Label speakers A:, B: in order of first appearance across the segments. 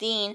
A: 3,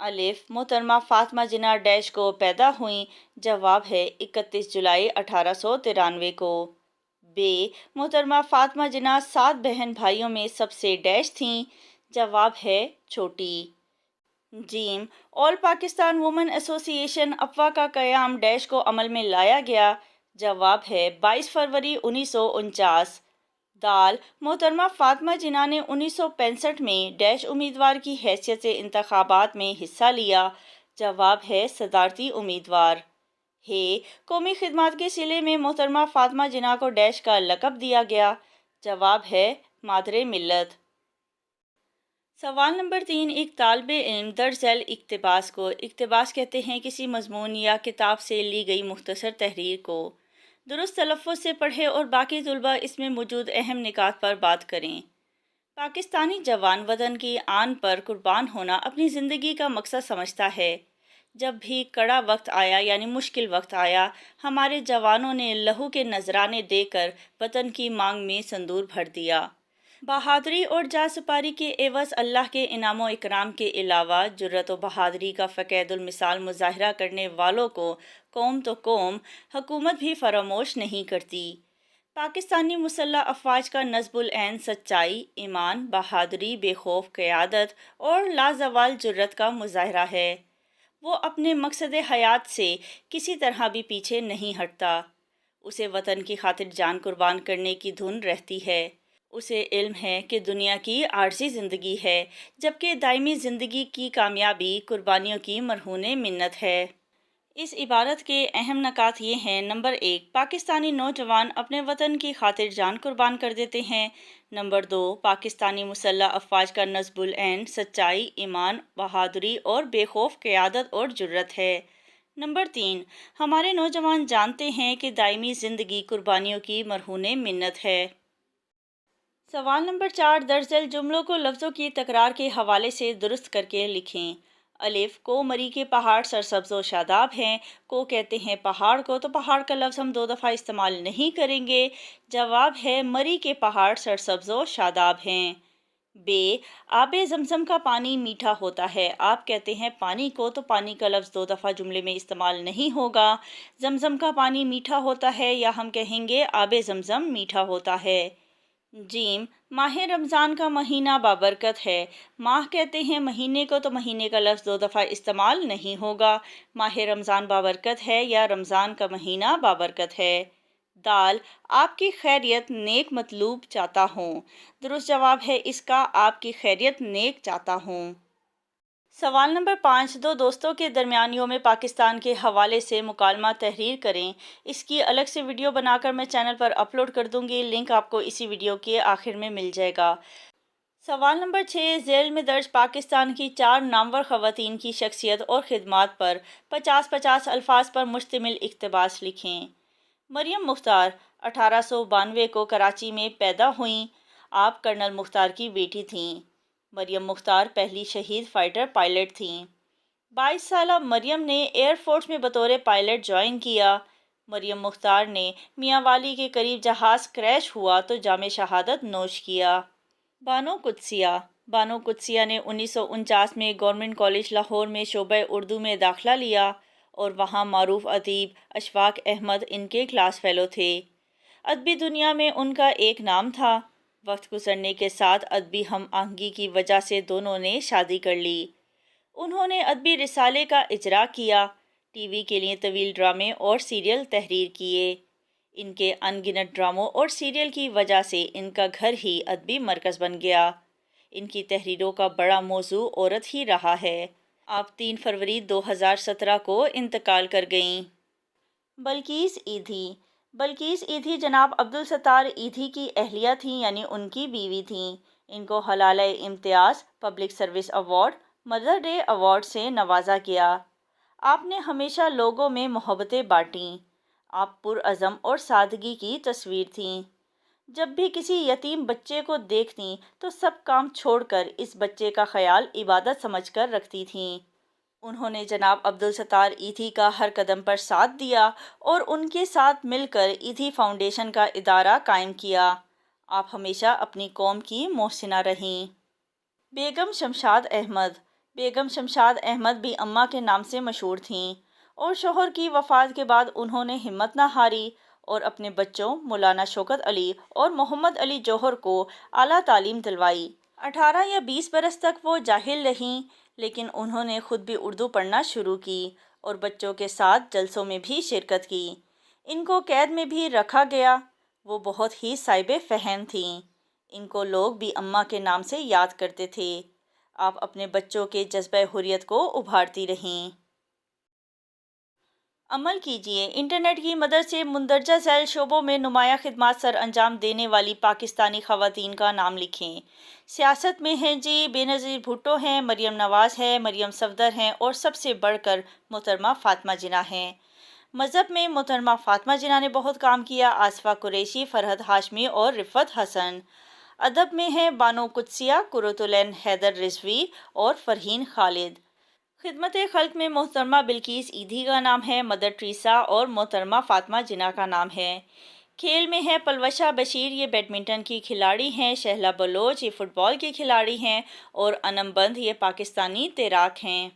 A: الف محترمہ فاطمہ جناح ڈیش کو پیدا ہوئیں؟ جواب ہے 31 جولائی 1893 کو۔ بے محترمہ فاطمہ جناح 7 بہن بھائیوں میں سب سے ڈیش تھیں؟ جواب ہے چھوٹی۔ جیم آل پاکستان وومن ایسوسی ایشن افواہ کا قیام ڈیش کو عمل میں لایا گیا؟ جواب ہے 22 فروری 1949۔ دال محترمہ فاطمہ جناح نے 1965 میں ڈیش امیدوار کی حیثیت سے انتخابات میں حصہ لیا؟ جواب ہے صدارتی امیدوار۔ ہے قومی خدمات کے صلے میں محترمہ فاطمہ جناح کو ڈیش کا لقب دیا گیا؟ جواب ہے مادر ملت۔ سوال نمبر 3، ایک طالب علم درج ذیل اقتباس کو اقتباس کہتے ہیں کسی مضمون یا کتاب سے لی گئی مختصر تحریر کو درست تلفظ سے پڑھیں اور باقی طلبہ اس میں موجود اہم نکات پر بات کریں۔ پاکستانی جوان وطن کی آن پر قربان ہونا اپنی زندگی کا مقصد سمجھتا ہے۔ جب بھی کڑا وقت آیا یعنی مشکل وقت آیا، ہمارے جوانوں نے لہو کے نذرانے دے کر وطن کی مانگ میں سندور بھر دیا۔ بہادری اور جانسپاری کے عوض اللہ کے انعام و اکرام کے علاوہ جرأت و بہادری کا فقید المثال مظاہرہ کرنے والوں کو قوم تو قوم، حکومت بھی فراموش نہیں کرتی۔ پاکستانی مسلح افواج کا نصب العین سچائی، ایمان، بہادری، بے خوف قیادت اور لازوال جرأت کا مظاہرہ ہے۔ وہ اپنے مقصد حیات سے کسی طرح بھی پیچھے نہیں ہٹتا۔ اسے وطن کی خاطر جان قربان کرنے کی دھن رہتی ہے۔ اسے علم ہے کہ دنیا کی عارضی زندگی ہے، جبکہ دائمی زندگی کی کامیابی قربانیوں کی مرہون منت ہے۔ اس عبارت کے اہم نکات یہ ہیں: نمبر 1، پاکستانی نوجوان اپنے وطن کی خاطر جان قربان کر دیتے ہیں۔ نمبر 2، پاکستانی مسلح افواج کا نصب العین سچائی، ایمان، بہادری اور بے خوف قیادت اور جرأت ہے۔ نمبر 3، ہمارے نوجوان جانتے ہیں کہ دائمی زندگی قربانیوں کی مرہون منت ہے۔ سوال نمبر 4، درج ذیل جملوں کو لفظوں کی تکرار کے حوالے سے درست کر کے لکھیں۔ الف کو مری کے پہاڑ سرسبز و شاداب ہیں۔ کو کہتے ہیں پہاڑ کو، تو پہاڑ کا لفظ ہم 2 دفعہ استعمال نہیں کریں گے۔ جواب ہے مری کے پہاڑ سرسبز و شاداب ہیں۔ بے آب زمزم کا پانی میٹھا ہوتا ہے۔ آپ کہتے ہیں پانی کو، تو پانی کا لفظ 2 دفعہ جملے میں استعمال نہیں ہوگا۔ زمزم کا پانی میٹھا ہوتا ہے، یا ہم کہیں گے آب زمزم میٹھا ہوتا ہے۔ جیم ماہ رمضان کا مہینہ بابرکت ہے۔ ماہ کہتے ہیں مہینے کو، تو مہینے کا لفظ 2 دفعہ استعمال نہیں ہوگا۔ ماہ رمضان بابرکت ہے یا رمضان کا مہینہ بابرکت ہے۔ دال آپ کی خیریت نیک مطلوب چاہتا ہوں۔ درست جواب ہے اس کا آپ کی خیریت نیک چاہتا ہوں۔ سوال نمبر 5، 2 دوستوں کے درمیان یوم پاکستان کے حوالے سے مکالمہ تحریر کریں۔ اس کی الگ سے ویڈیو بنا کر میں چینل پر اپلوڈ کر دوں گی، لنک آپ کو اسی ویڈیو کے آخر میں مل جائے گا۔ سوال نمبر 6، ذیل میں درج پاکستان کی 4 نامور خواتین کی شخصیت اور خدمات پر 50-50 الفاظ پر مشتمل اقتباس لکھیں۔ مریم مختار 1892 کو کراچی میں پیدا ہوئیں۔ آپ کرنل مختار کی بیٹی تھیں۔ مریم مختار پہلی شہید فائٹر پائلٹ تھیں۔ 22 سالہ مریم نے ایئر فورس میں بطور پائلٹ جوائن کیا۔ مریم مختار نے میاں والی کے قریب جہاز کریش ہوا تو جام شہادت نوش کیا۔ بانو قدسیہ نے 1949 میں گورنمنٹ کالج لاہور میں شعبہ اردو میں داخلہ لیا اور وہاں معروف ادیب اشفاق احمد ان کے کلاس فیلو تھے۔ ادبی دنیا میں ان کا ایک نام تھا۔ وقت گزرنے کے ساتھ ادبی ہم آہنگی کی وجہ سے دونوں نے شادی کر لی۔ انہوں نے ادبی رسالے کا اجرا کیا، ٹی وی کے لیے طویل ڈرامے اور سیریل تحریر کیے۔ ان کے ان گنت ڈراموں اور سیریل کی وجہ سے ان کا گھر ہی ادبی مرکز بن گیا۔ ان کی تحریروں کا بڑا موضوع عورت ہی رہا ہے۔ آپ 3 فروری 2017 کو انتقال کر گئیں۔ بلقیس ایدھی جناب عبدالستار ایدھی کی اہلیہ تھیں، یعنی ان کی بیوی تھیں۔ ان کو حلالہ امتیاز، public service award, mother day award سے نوازا گیا۔ آپ نے ہمیشہ لوگوں میں محبتیں بانٹیں۔ آپ پرعزم اور سادگی کی تصویر تھیں۔ جب بھی کسی یتیم بچے کو دیکھتیں تو سب کام چھوڑ کر اس بچے کا خیال عبادت سمجھ کر رکھتی تھیں۔ انہوں نے جناب عبدالستار ایدھی کا ہر قدم پر ساتھ دیا اور ان کے ساتھ مل کر ایدھی فاؤنڈیشن کا ادارہ قائم کیا۔ آپ ہمیشہ اپنی قوم کی محسنہ رہیں۔ بیگم شمشاد احمد بیگم شمشاد احمد بھی اماں کے نام سے مشہور تھیں اور شوہر کی وفات کے بعد انہوں نے ہمت نہ ہاری اور اپنے بچوں مولانا شوکت علی اور محمد علی جوہر کو اعلیٰ تعلیم دلوائی۔ 18 یا 20 برس تک وہ جاہل رہیں، لیکن انہوں نے خود بھی اردو پڑھنا شروع کی اور بچوں کے ساتھ جلسوں میں بھی شرکت کی۔ ان کو قید میں بھی رکھا گیا۔ وہ بہت ہی صاحب فہم تھیں۔ ان کو لوگ بھی اماں کے نام سے یاد کرتے تھے۔ آپ اپنے بچوں کے جذبہ حریت کو ابھارتی رہیں۔ عمل کیجیے۔ انٹرنیٹ کی مدد سے مندرجہ ذیل شعبوں میں نمایاں خدمات سر انجام دینے والی پاکستانی خواتین کا نام لکھیں۔ سیاست میں ہیں جی بینظیر بھٹو ہیں، مریم نواز ہے، مریم صفدر ہیں اور سب سے بڑھ کر محترمہ فاطمہ جناح ہیں۔ مذہب میں محترمہ فاطمہ جناح نے بہت کام کیا، آصفہ قریشی، فرحت ہاشمی اور رفعت حسن۔ ادب میں ہیں بانو قدسیہ، قرۃ العین حیدر رضوی اور فرحین خالد۔ خدمت خلق میں محترمہ بلقیس ایدھی کا نام ہے، مدر ٹریسا اور محترمہ فاطمہ جناح کا نام ہے۔ کھیل میں ہے پلوشہ بشیر، یہ بیڈمنٹن کی کھلاڑی ہیں، شہلا بلوچ یہ فٹ بال کی کھلاڑی ہیں اور انم بند یہ پاکستانی تیراک ہیں۔